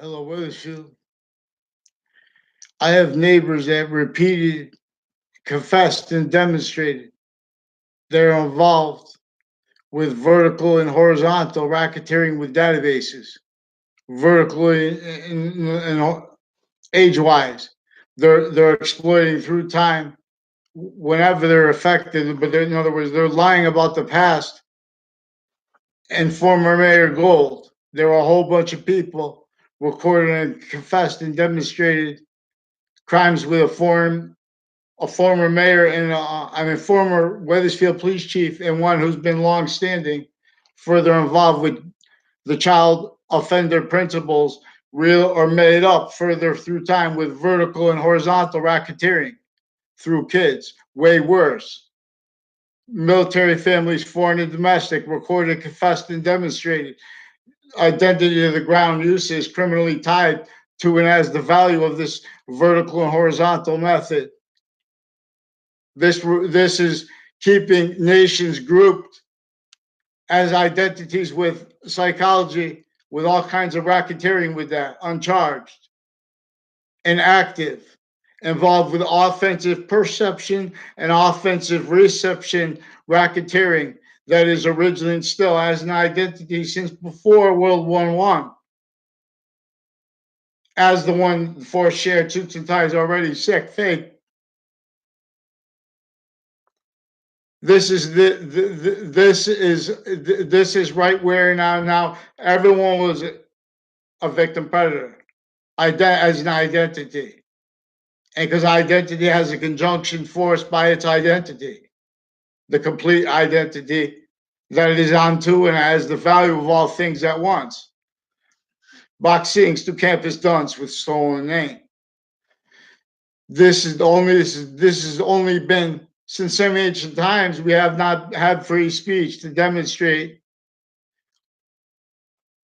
Hello, Weathersfield. I have neighbors that repeated, confessed, and demonstrated they're involved with vertical and horizontal racketeering with databases, vertically and age-wise. They're exploiting through time whenever they're affected, but in other words, they're lying about the past. And former Mayor Gold, there were a whole bunch of people recorded and confessed and demonstrated crimes with a former mayor and former Weathersfield police chief and one who's been long-standing, further involved with the child offender principles, real or made up, further through time with vertical and horizontal racketeering through kids. Way worse. Military families, foreign and domestic, recorded, confessed, and demonstrated. Identity of the ground use is criminally tied to and as the value of this vertical and horizontal method. This is keeping nations grouped as identities with psychology, with all kinds of racketeering with that, uncharged and active, involved with offensive perception and offensive reception racketeering that is originally and still as an identity since before World War I, as the one for shared suits and ties already sick, fake. This is right where now everyone was a victim predator as an identity, and because identity has a conjunction force by its identity, the complete identity that it is unto and has the value of all things at once. Boxings to campus dunce with stolen name. This has only been since semi-ancient times. We have not had free speech to demonstrate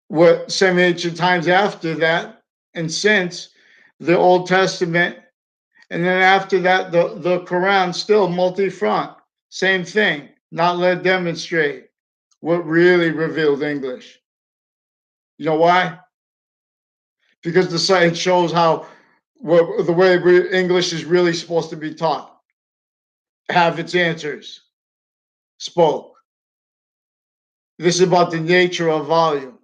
what semi-ancient times after that, and since the Old Testament, and then after that, the Quran, still multi-front, same thing, not let demonstrate what really revealed English. You know why? Because the science shows how the way English is really supposed to be taught, have its answers spoke. This is about the nature of volume.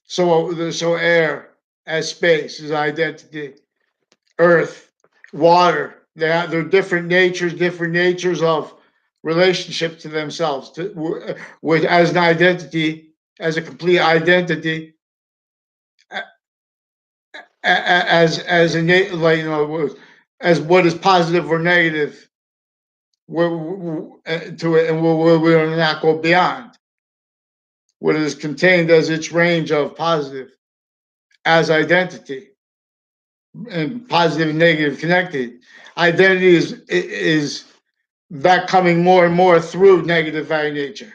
So air as space is identity, earth, water. They're different natures of relationship to themselves, with as an identity, as a complete identity, as a like as what is positive or negative, to it, and we will not go beyond what is contained as its range of positive as identity, and positive and negative connected. Identity is that coming more and more through negative by nature.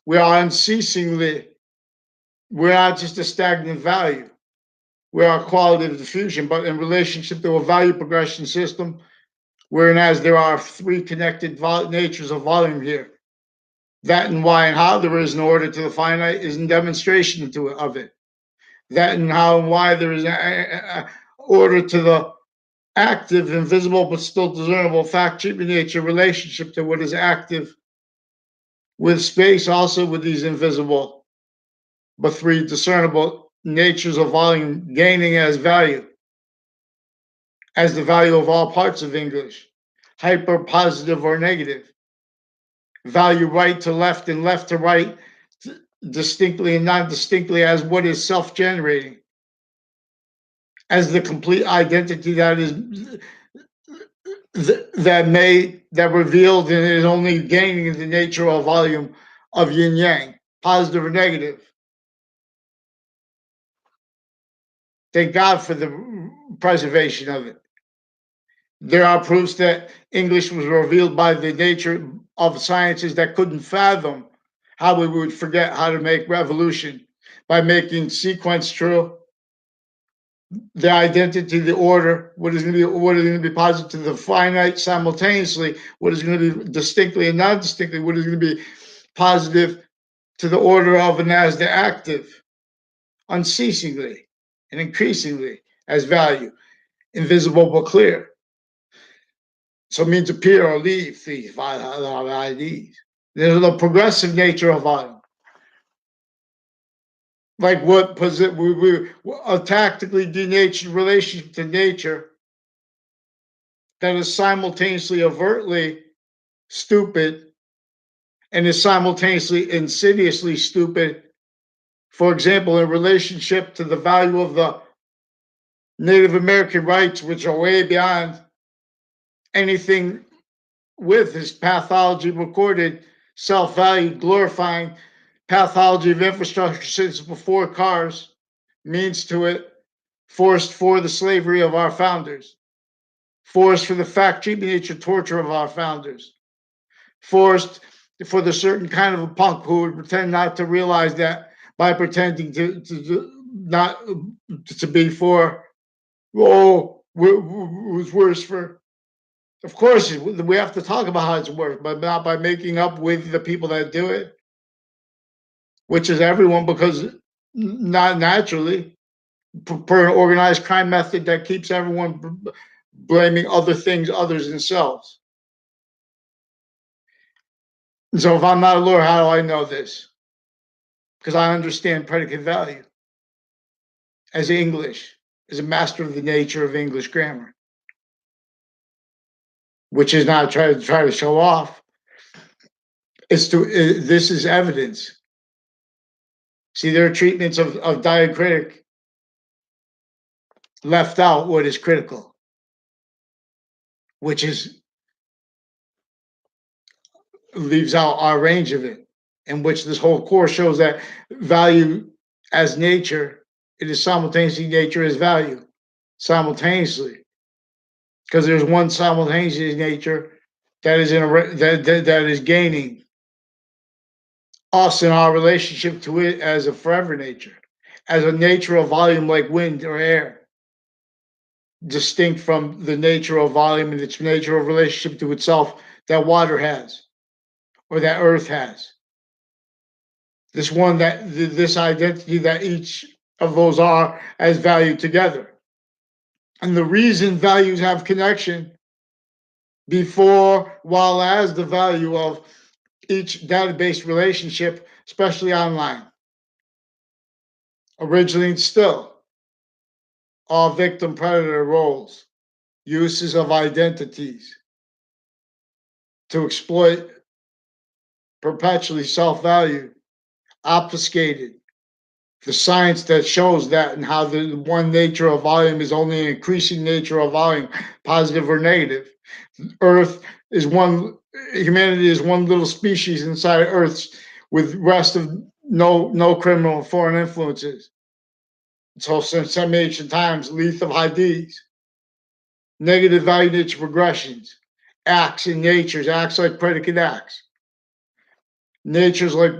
We are unceasingly, we're not just a stagnant value. We are a quality of diffusion, but in relationship to a value progression system, whereas there are three connected natures of volume here. That and why and how there is an order to the finite is in demonstration of it. That and how and why there is an order to the active, invisible, but still discernible fact treatment nature relationship to what is active with space, also with these invisible but three discernible natures of volume gaining as value, as the value of all parts of English, hyper, positive, or negative. Value right to left and left to right, distinctly and non distinctly, as what is self generating, as the complete identity that is that revealed and is only gaining the nature of volume of yin yang, positive or negative. Thank God for the preservation of it. There are proofs that English was revealed by the nature of sciences that couldn't fathom how we would forget how to make revolution by making sequence true, the identity, the order, what is going to be positive to the finite simultaneously, what is going to be distinctly and non-distinctly, what is going to be positive to the order of and as the active, unceasingly and increasingly as value, invisible but clear. So it means appear or leave these IDs. There's the progressive nature of volume. Like what we a tactically denatured relationship to nature that is simultaneously overtly stupid and is simultaneously insidiously stupid. For example, in relationship to the value of the Native American rights, which are way beyond anything with his pathology recorded, self-value glorifying pathology of infrastructure since before cars, means to it, forced for the slavery of our founders, forced for the fact, treatment, nature, torture of our founders, forced for the certain kind of a punk who would pretend not to realize that by pretending to not to be for, oh, it was worse for. Of course, we have to talk about how it's worse, but not by making up with the people that do it, which is everyone, because not naturally, per an organized crime method that keeps everyone blaming other things, others themselves. So if I'm not a lawyer, how do I know this? Because I understand predicate value as English, as a master of the nature of English grammar, which is not try to show off. It's to this is evidence. See, there are treatments of diacritic left out what is critical, which is leaves out our range of it, in which this whole course shows that value as nature, it is simultaneously nature as value, simultaneously, because there's one simultaneous nature that is that is gaining us in our relationship to it as a forever nature, as a nature of volume like wind or air, distinct from the nature of volume and its nature of relationship to itself that water has or that earth has. This identity that each of those are as valued together. And the reason values have connection before, while as the value of each database relationship, especially online. Originally and still, all victim predator roles, uses of identities to exploit perpetually self-value, obfuscated. The science that shows that and how the one nature of volume is only an increasing nature of volume, positive or negative. Earth is one, humanity is one little species inside Earth's with rest of no criminal foreign influences. So since some ancient times, lethal IDs, negative value nature progressions, acts in natures, acts like predicate acts, natures like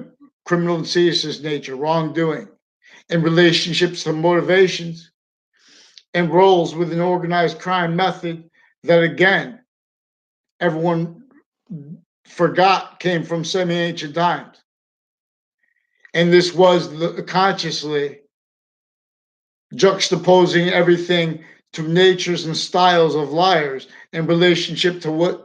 criminal insidious nature, wrongdoing, and relationships to motivations and roles with an organized crime method that again everyone forgot came from semi-ancient times. And this was consciously juxtaposing everything to natures and styles of liars in relationship to what